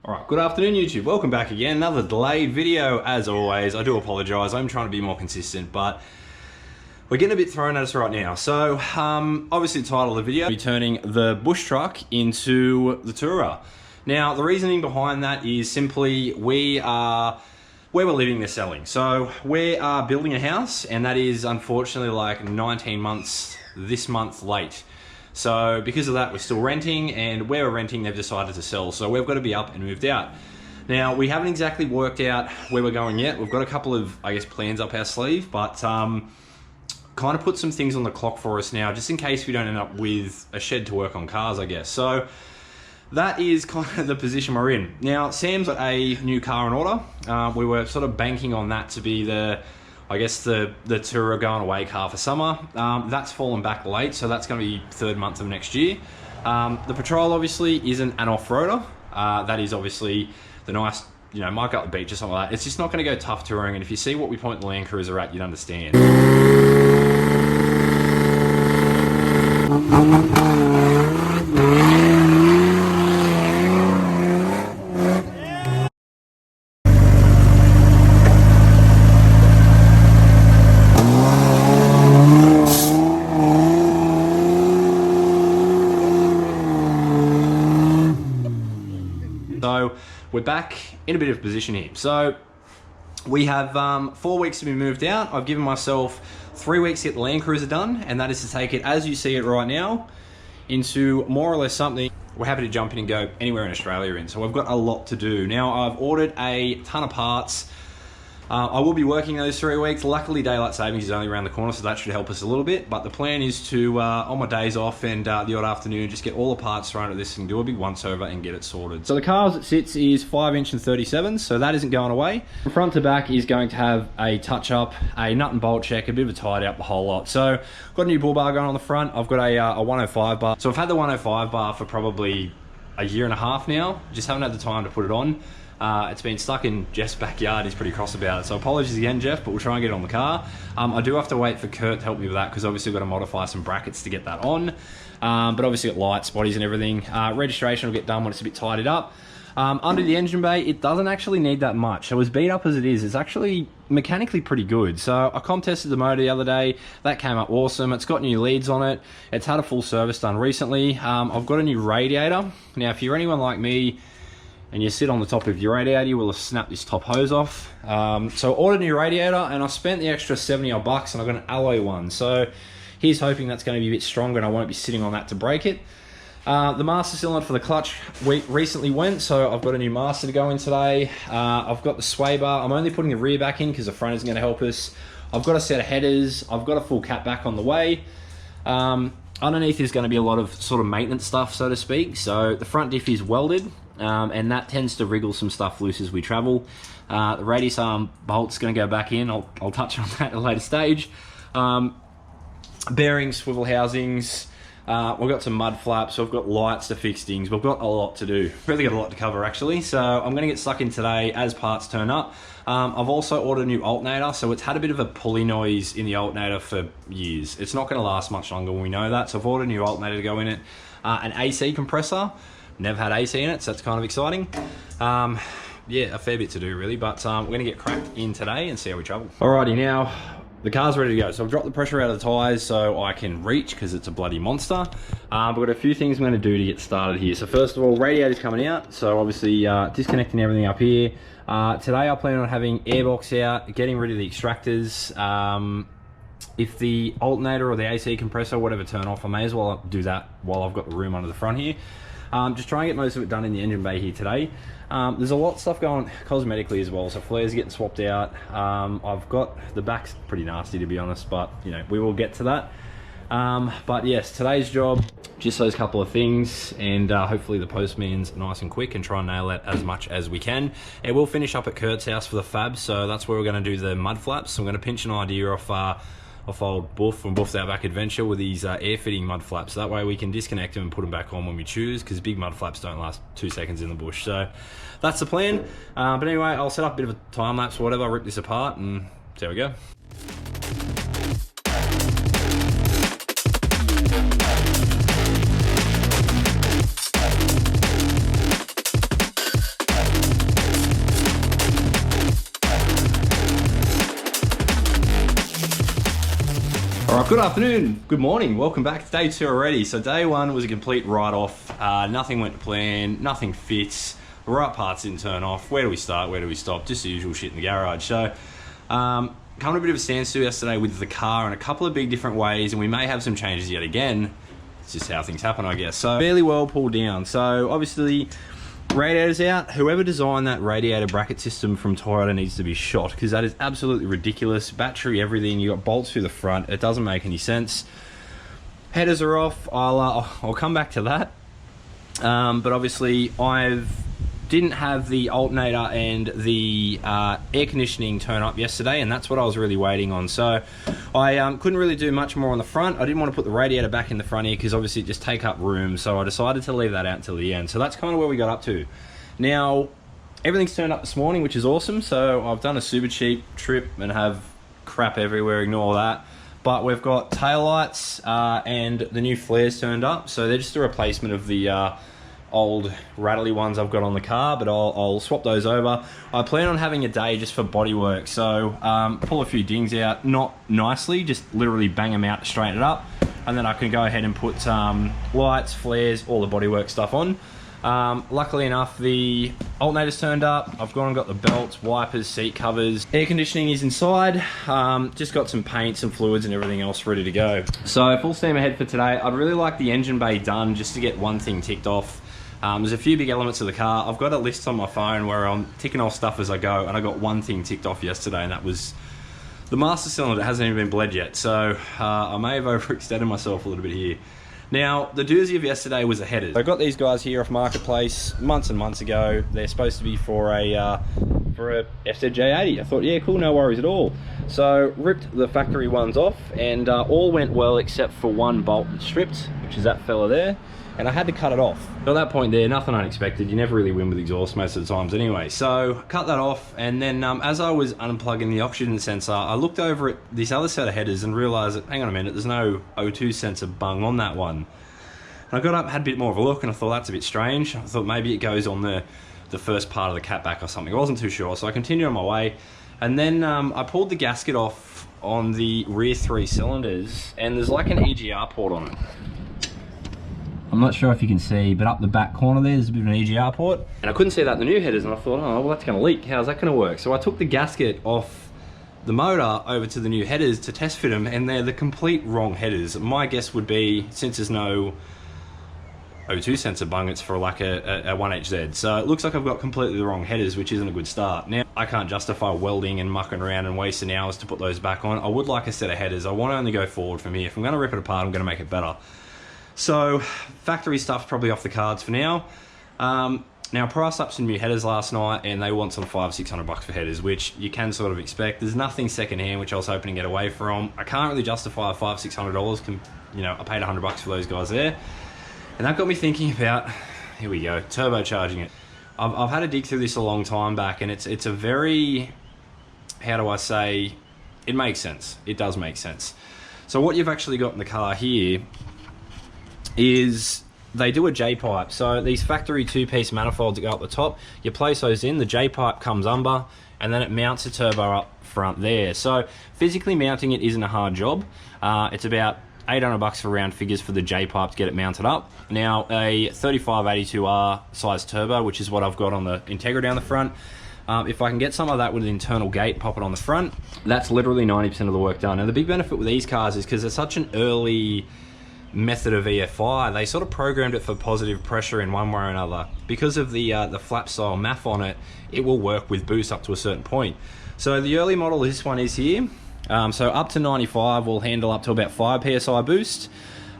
Alright, good afternoon YouTube, welcome back again. Another delayed video as always. I do apologise, I'm trying to be more consistent, but we're getting a bit thrown at us right now. So, obviously the title of the video, turning the bush truck into the Tourer. Now, the reasoning behind that is simply where we're living is selling. So, we are building a house, and that is unfortunately like 19 months this month late. So because of that, we're still renting, and where we're renting, they've decided to sell. So we've got to be up and moved out. Now, we haven't exactly worked out where we're going yet. We've got a couple of, I guess, plans up our sleeve, but kind of put some things on the clock for us now, just in case we don't end up with a shed to work on cars, I guess. So that is kind of the position we're in. Now, Sam's got a new car in order. We were sort of banking on that to be the Tourer going away car for summer. That's fallen back late, so that's going to be third month of next year. The Patrol obviously isn't an off-roader. That is obviously the nice, you know, might go up the beach or something like that. It's just not going to go tough touring, and if you see what we point the Land Cruiser at, you'd understand. So we're back in a bit of a position here. So we have 4 weeks to be moved out. I've given myself 3 weeks to get the Land Cruiser done, and that is to take it as you see it right now into more or less something we're happy to jump in and go anywhere in Australia in. So I've got a lot to do. Now, I've ordered a ton of parts. I will be working those 3 weeks. Luckily, daylight savings is only around the corner, so that should help us a little bit. But the plan is to, on my days off and the odd afternoon, just get all the parts thrown at this and do a big once over and get it sorted. So the car as it sits is 5" and 37, so that isn't going away. From front to back is going to have a touch up, a nut and bolt check, a bit of a tidy up, the whole lot. So I've got a new bull bar going on the front. I've got a 105 bar. So I've had the 105 bar for probably a year and a half now. Just haven't had the time to put it on. It's been stuck in Jeff's backyard. He's pretty cross about it, so apologies again, Jeff, but we'll try and get it on the car. I do have to wait for Kurt to help me with that, because obviously we've got to modify some brackets to get that on, but obviously got lights, bodies and everything. Registration will get done when it's a bit tidied up. Under the engine bay, it doesn't actually need that much. So as beat up as it is, it's actually mechanically pretty good. So I comp tested the motor the other day. That came up awesome. It's got new leads on it. It's had a full service done recently. I've got a new radiator. Now, if you're anyone like me, and you sit on the top of your radiator, you will have snapped this top hose off. So I ordered a new radiator, and I spent the extra 70 odd bucks, and I got an alloy one. So here's hoping that's going to be a bit stronger and I won't be sitting on that to break it. The master cylinder for the clutch recently went, so I've got a new master to go in today. I've got the sway bar. I'm only putting the rear back in because the front isn't going to help us. I've got a set of headers. I've got a full cat back on the way. Underneath is going to be a lot of sort of maintenance stuff, so to speak. So the front diff is welded, and that tends to wriggle some stuff loose as we travel. The radius arm bolt's going to go back in. I'll touch on that at a later stage. Bearings, swivel housings. We've got some mud flaps. We've got lights to fix things. We've got a lot to do. Really got a lot to cover, actually. So I'm going to get stuck in today as parts turn up. I've also ordered a new alternator, so it's had a bit of a pulley noise in the alternator for years. It's not going to last much longer when we know that, so I've ordered a new alternator to go in it. An AC compressor. Never had AC in it, so that's kind of exciting. Yeah, a fair bit to do, really, but we're going to get cracked in today and see how we travel. Alrighty, now the car's ready to go. So I've dropped the pressure out of the tyres so I can reach, because it's a bloody monster. We've got a few things I'm going to do to get started here. So first of all, radiator's coming out. So obviously disconnecting everything up here. Today I plan on having airbox out, getting rid of the extractors. If the alternator or the AC compressor, whatever, turn off, I may as well do that while I've got the room under the front here. Just try and get most of it done in the engine bay here today. There's a lot of stuff going cosmetically as well, so flares are getting swapped out. I've got the back's pretty nasty, to be honest, but you know, we will get to that. But yes, today's job, just those couple of things, and hopefully the postman's nice and quick and try and nail it as much as we can. And we'll finish up at Kurt's house for the fab, so that's where we're going to do the mud flaps. So I'm going to pinch an idea off old Buff from Buff's Outback Adventure with these air fitting mud flaps. That way we can disconnect them and put them back on when we choose, because big mud flaps don't last 2 seconds in the bush. So that's the plan. But anyway, I'll set up a bit of a time lapse or whatever, rip this apart and see how we go. Alright, good afternoon, good morning, welcome back to day 2 already. So day 1 was a complete write-off, nothing went to plan, nothing fits, the right parts didn't turn off. Where do we start, where do we stop? Just the usual shit in the garage. So, come to a bit of a standstill yesterday with the car in a couple of big different ways, and we may have some changes yet again. It's just how things happen, I guess. So, fairly well pulled down. So, obviously, radiator's out. Whoever designed that radiator bracket system from TOURER needs to be shot, because that is absolutely ridiculous. Battery, everything, you got bolts through the front. It doesn't make any sense. Headers are off. I'll come back to that. But obviously, didn't have the alternator and the air conditioning turn up yesterday, and that's what I was really waiting on. So I couldn't really do much more on the front. I didn't want to put the radiator back in the front here because obviously it just take up room, so I decided to leave that out until the end. So that's kind of where we got up to. Now everything's turned up this morning, which is awesome. So I've done a super cheap trip and have crap everywhere, ignore that. But we've got taillights and the new flares turned up, so they're just a replacement of the old rattly ones I've got on the car, but I'll swap those over. I plan on having a day just for bodywork, so pull a few dings out, not nicely, just literally bang them out to straighten it up, and then I can go ahead and put lights, flares, all the bodywork stuff on. Luckily enough, the alternator's turned up. I've gone and got the belts, wipers, seat covers. Air conditioning is inside. Just got some paint, some fluids and everything else ready to go. So full steam ahead for today. I'd really like the engine bay done just to get one thing ticked off. There's a few big elements of the car. I've got a list on my phone where I'm ticking off stuff as I go, and I got one thing ticked off yesterday, and that was the master cylinder. It hasn't even been bled yet, so I may have overextended myself a little bit here. Now, the doozy of yesterday was the headers. I got these guys here off Marketplace months and months ago. They're supposed to be for a FZJ80. I thought, yeah, cool, no worries at all. So, ripped the factory ones off, and all went well except for one bolt that stripped, which is that fella there. And I had to cut it off. At that point there, nothing unexpected. You never really win with exhaust most of the times anyway. So, cut that off, and then as I was unplugging the oxygen sensor, I looked over at this other set of headers and realised that, hang on a minute, there's no O2 sensor bung on that one. And I got up, had a bit more of a look, and I thought, that's a bit strange. I thought maybe it goes on the first part of the catback or something. I wasn't too sure, so I continued on my way. And then I pulled the gasket off on the rear 3 cylinders, and there's like an EGR port on it. I'm not sure if you can see, but up the back corner there's a bit of an EGR port. And I couldn't see that in the new headers, and I thought, oh, well, that's gonna leak. How's that gonna work? So I took the gasket off the motor over to the new headers to test fit them, and they're the complete wrong headers. My guess would be, since there's no O2 sensor bung, it's for like a 1HZ. So it looks like I've got completely the wrong headers, which isn't a good start. Now, I can't justify welding and mucking around and wasting hours to put those back on. I would like a set of headers. I want to only go forward from here. If I'm gonna rip it apart, I'm gonna make it better. So, factory stuff's probably off the cards for now. Now, I priced up some new headers last night, and they want some $500-600 for headers, which you can sort of expect. There's nothing secondhand, which I was hoping to get away from. I can't really justify $500-600. You know, I paid $100 for those guys there. And that got me thinking about, here we go, turbocharging it. I've had to dig through this a long time back, and it's a very, how do I say, it makes sense. It does make sense. So what you've actually got in the car here is they do a J-pipe. So these factory 2-piece manifolds that go up the top, you place those in, the J-pipe comes under, and then it mounts a turbo up front there. So physically mounting it isn't a hard job. It's about $800 for round figures for the J-pipe to get it mounted up. Now, a 3582R size turbo, which is what I've got on the Integra down the front, if I can get some of that with an internal gate, pop it on the front, that's literally 90% of the work done. And the big benefit with these cars is because they're such an early method of EFI, they sort of programmed it for positive pressure in one way or another. Because of the flap style MAF on it, it will work with boost up to a certain point. So the early model this one is here. So up to 95 will handle up to about 5 PSI boost.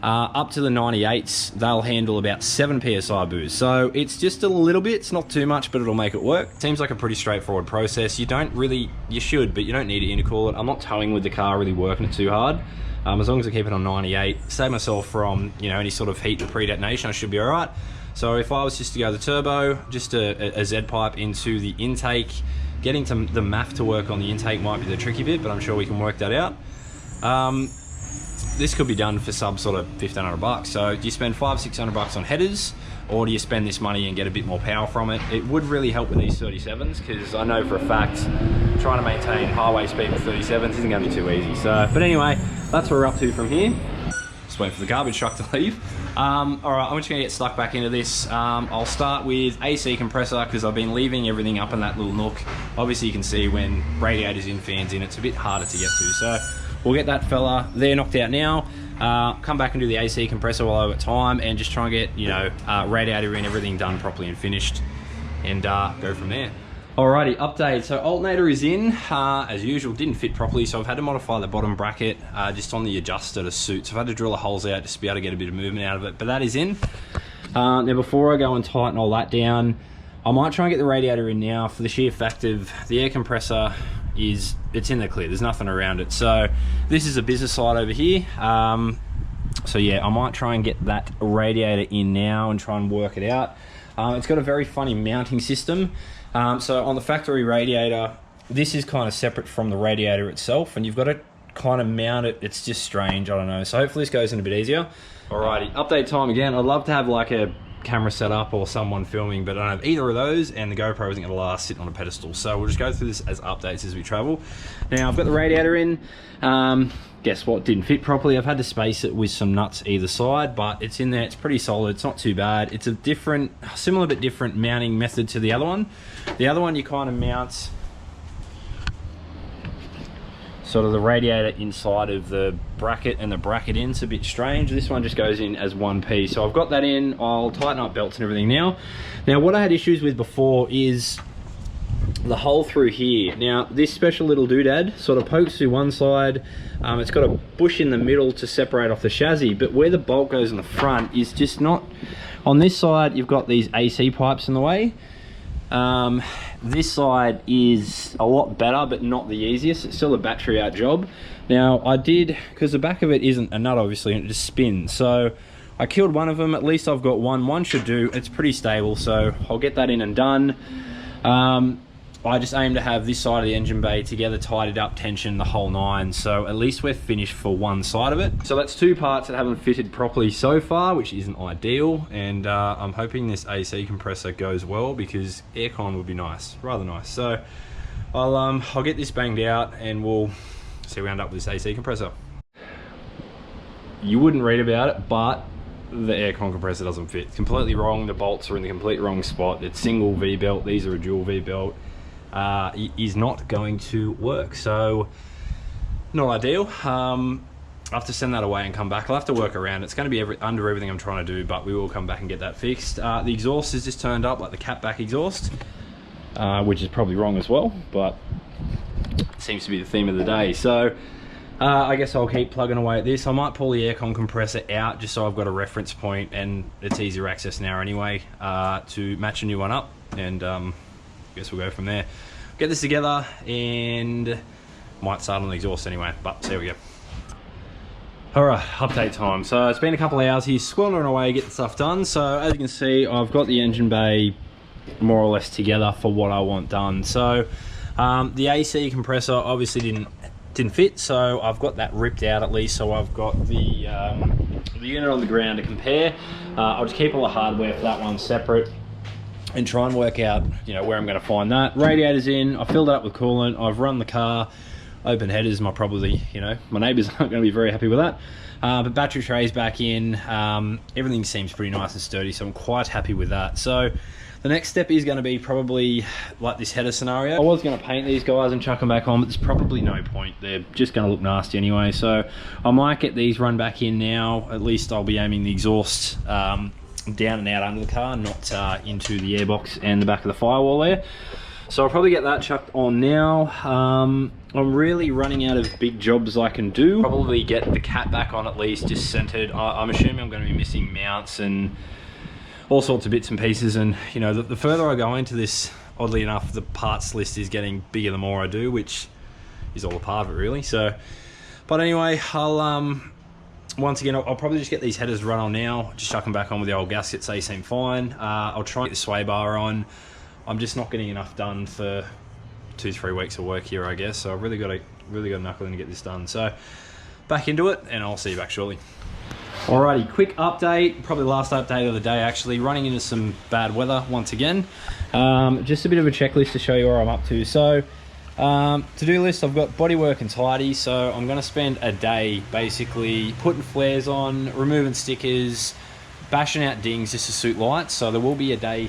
Up to the 98s, they'll handle about 7 PSI boost. So it's just a little bit, it's not too much, but it'll make it work. Seems like a pretty straightforward process. You don't really, you should, but you don't need to intercool it. I'm not towing with the car, really working it too hard. As long as I keep it on 98, save myself from, you know, any sort of heat or pre-detonation, I should be all right. So if I was just to go the turbo, just a Z pipe into the intake, getting the MAF to work on the intake might be the tricky bit, but I'm sure we can work that out. this could be done for sub sort of 1,500 bucks. So do you spend 500-600 bucks on headers, or do you spend this money and get a bit more power from it? It would really help with these 37s, because I know for a fact trying to maintain highway speed with 37s isn't going to be too easy. So, but anyway, that's what we're up to from here. Just waiting for the garbage truck to leave. All right, I'm just gonna get stuck back into this. I'll start with AC compressor, because I've been leaving everything up in that little nook. Obviously you can see when radiators in, fans in, it's a bit harder to get to. So we'll get that fella there knocked out now. Come back and do the AC compressor while I've got time, and just try and get, you know, radiator in, everything done properly and finished, and go from there. Alrighty, update. So alternator is in, as usual, didn't fit properly, so I've had to modify the bottom bracket just on the adjuster to suit. So I've had to drill the holes out just to be able to get a bit of movement out of it, but that is in. Now before I go and tighten all that down, I might try and get the radiator in now, for the sheer fact of the air compressor it's in the clear, there's nothing around it. So this is a business side over here. So yeah, I might try and get that radiator in now and try and work it out. It's got a very funny mounting system. So on the factory radiator, this is kind of separate from the radiator itself, and you've got to kind of mount it. It's just strange, I don't know. So hopefully this goes in a bit easier. Alrighty, update time again. I'd love to have like a camera set up or someone filming, but I don't have either of those, and the GoPro isn't going to last sitting on a pedestal. So we'll just go through this as updates as we travel. Now I've got the radiator in. Guess what, didn't fit properly. I've had to space it with some nuts either side, but it's in there. It's pretty solid, it's not too bad. It's a different, similar but different mounting method to the other one. The other one, you kind of mount sort of the radiator inside of the bracket and the bracket in's a bit strange. This one just goes in as one piece. So I've got that in. I'll tighten up belts and everything now. Now what I had issues with before is the hole through here. Now this special little doodad sort of pokes through one side. It's got a bush in the middle to separate off the chassis, but where the bolt goes in the front is just not. On this side you've got these AC pipes in the way. This side is a lot better, but not the easiest. It's still a battery out job. Now I did, because the back of it isn't a nut obviously, and it just spins, so I killed one of them. At least I've got one should do. It's pretty stable, so I'll get that in and done. I just aim to have this side of the engine bay together, tidied up, tension, the whole nine. So at least we're finished for one side of it. So that's two parts that haven't fitted properly so far, which isn't ideal. And I'm hoping this AC compressor goes well, because aircon would be nice, rather nice. So I'll get this banged out, and we'll see we end up with this AC compressor. You wouldn't read about it, but the aircon compressor doesn't fit. It's completely wrong. The bolts are in the complete wrong spot. It's single V-belt. These are a dual V-belt. Is not going to work, so not ideal. I'll have to send that away and come back. I'll have to work around. It's going to be under everything I'm trying to do, but we will come back and get that fixed. The exhaust is just turned up, like the catback exhaust, which is probably wrong as well, but it seems to be the theme of the day. So I guess I'll keep plugging away at this. I might pull the aircon compressor out just so I've got a reference point, and it's easier access now anyway, to match a new one up, and I guess we'll go from there. Get this together and might start on the exhaust anyway, but there we go. Alright, update time. So it's been a couple of hours here squandering away, getting stuff done. So as you can see, I've got the engine bay more or less together for what I want done. So the AC compressor obviously didn't fit, so I've got that ripped out at least. So I've got the unit on the ground to compare. I'll just keep all the hardware for that one separate, and try and work out, you know, where I'm going to find that. Radiator's in, I filled it up with coolant, I've run the car, open headers, my neighbours aren't going to be very happy with that. But battery tray's back in, everything seems pretty nice and sturdy, so I'm quite happy with that. So the next step is going to be probably like this header scenario. I was going to paint these guys and chuck them back on, but there's probably no point. They're just going to look nasty anyway, so I might get these run back in now. At least I'll be aiming the exhaust down and out under the car, not into the airbox and the back of the firewall there. So I'll probably get that chucked on now. I'm really running out of big jobs I can do. Probably get the cat back on at least, just centered. I'm assuming I'm going to be missing mounts and all sorts of bits and pieces, and you know, the further I go into this, oddly enough, the parts list is getting bigger the more I do, which is all a part of it really. So, but anyway, once again, I'll probably just get these headers run on now, just chuck them back on with the old gaskets, they seem fine. I'll try and get the sway bar on. I'm just not getting enough done for 2-3 weeks of work here, I guess, so I've really got to knuckle in to get this done. So back into it, and I'll see you back shortly. Alrighty, quick update, probably the last update of the day actually, running into some bad weather once again. Just a bit of a checklist to show you where I'm up to. So, to-do list, I've got bodywork and tidy, so I'm gonna spend a day basically putting flares on, removing stickers, bashing out dings just to suit lights, so there will be a day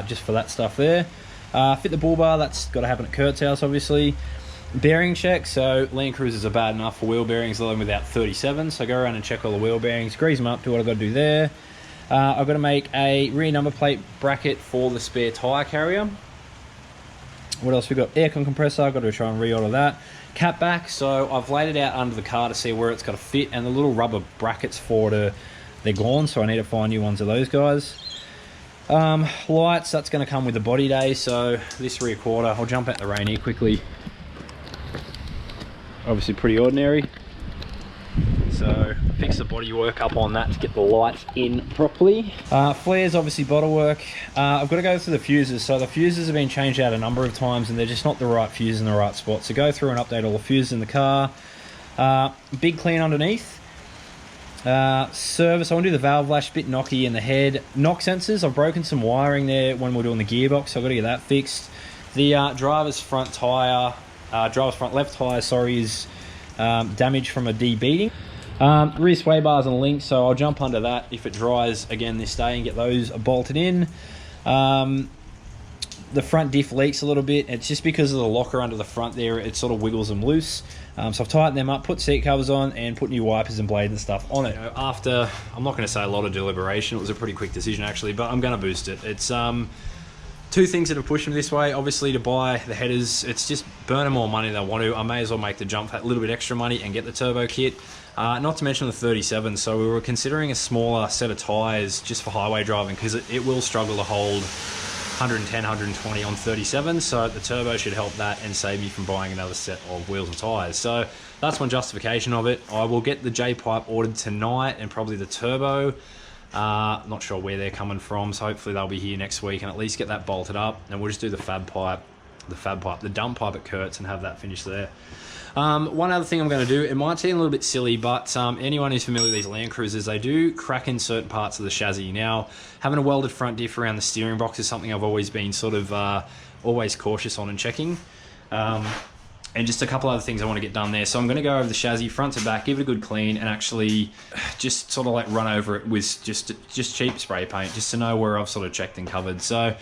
just for that stuff there. Fit the bull bar, that's gotta happen at Kurt's house obviously. Bearing check, so Land Cruisers are bad enough for wheel bearings, let them without 37, so go around and check all the wheel bearings, grease them up, do what I've got to do there. I've got to make a rear number plate bracket for the spare tyre carrier. What else we got? Aircon compressor, I've got to try and reorder that. Cap back, so I've laid it out under the car to see where it's got to fit, and the little rubber brackets for it, they're gone, so I need to find new ones of those guys. Lights, that's going to come with the body day, so this rear quarter, I'll jump out the rain here quickly. Obviously pretty ordinary, so fix the body work up on that to get the lights in properly. Flares, obviously bottle work. I've got to go through the fuses, so the fuses have been changed out a number of times and they're just not the right fuse in the right spot, so go through and update all the fuses in the car. Big clean underneath. Service, I want to do the valve lash, bit knocky in the head. Knock sensors, I've broken some wiring there when we're doing the gearbox, so I've got to get that fixed. The driver's front tyre, driver's front left tyre, sorry, is damaged from a de-beating. Rear sway bars and links, so I'll jump under that if it dries again this day and get those bolted in. The front diff leaks a little bit. It's just because of the locker under the front there, it sort of wiggles them loose. So I've tightened them up, put seat covers on, and put new wipers and blades and stuff on it. After, I'm not going to say a lot of deliberation, it was a pretty quick decision actually, but I'm going to boost it. It's two things that have pushed me this way. Obviously, to buy the headers, it's just burning more money than I want to. I may as well make the jump for that little bit extra money and get the turbo kit. Not to mention the 37, so we were considering a smaller set of tyres just for highway driving, because it will struggle to hold 110, 120 on 37, so the turbo should help that and save me from buying another set of wheels and tyres. So that's one justification of it. I will get the J-pipe ordered tonight and probably the turbo. Not sure where they're coming from, so hopefully they'll be here next week and at least get that bolted up, and we'll just do the dump pipe at Kurt's and have that finished there. One other thing I'm going to do, it might seem a little bit silly, but anyone who's familiar with these Land Cruisers, they do crack in certain parts of the chassis. Now, having a welded front diff around the steering box is something I've always been sort of always cautious on and checking. And just a couple other things I want to get done there. So I'm going to go over the chassis front to back, give it a good clean, and actually just sort of like run over it with just cheap spray paint, just to know where I've sort of checked and covered. So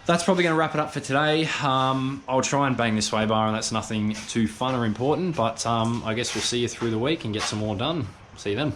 that's probably going to wrap it up for today. I'll try and bang this sway bar, and that's nothing too fun or important, but I guess we'll see you through the week and get some more done. See you then.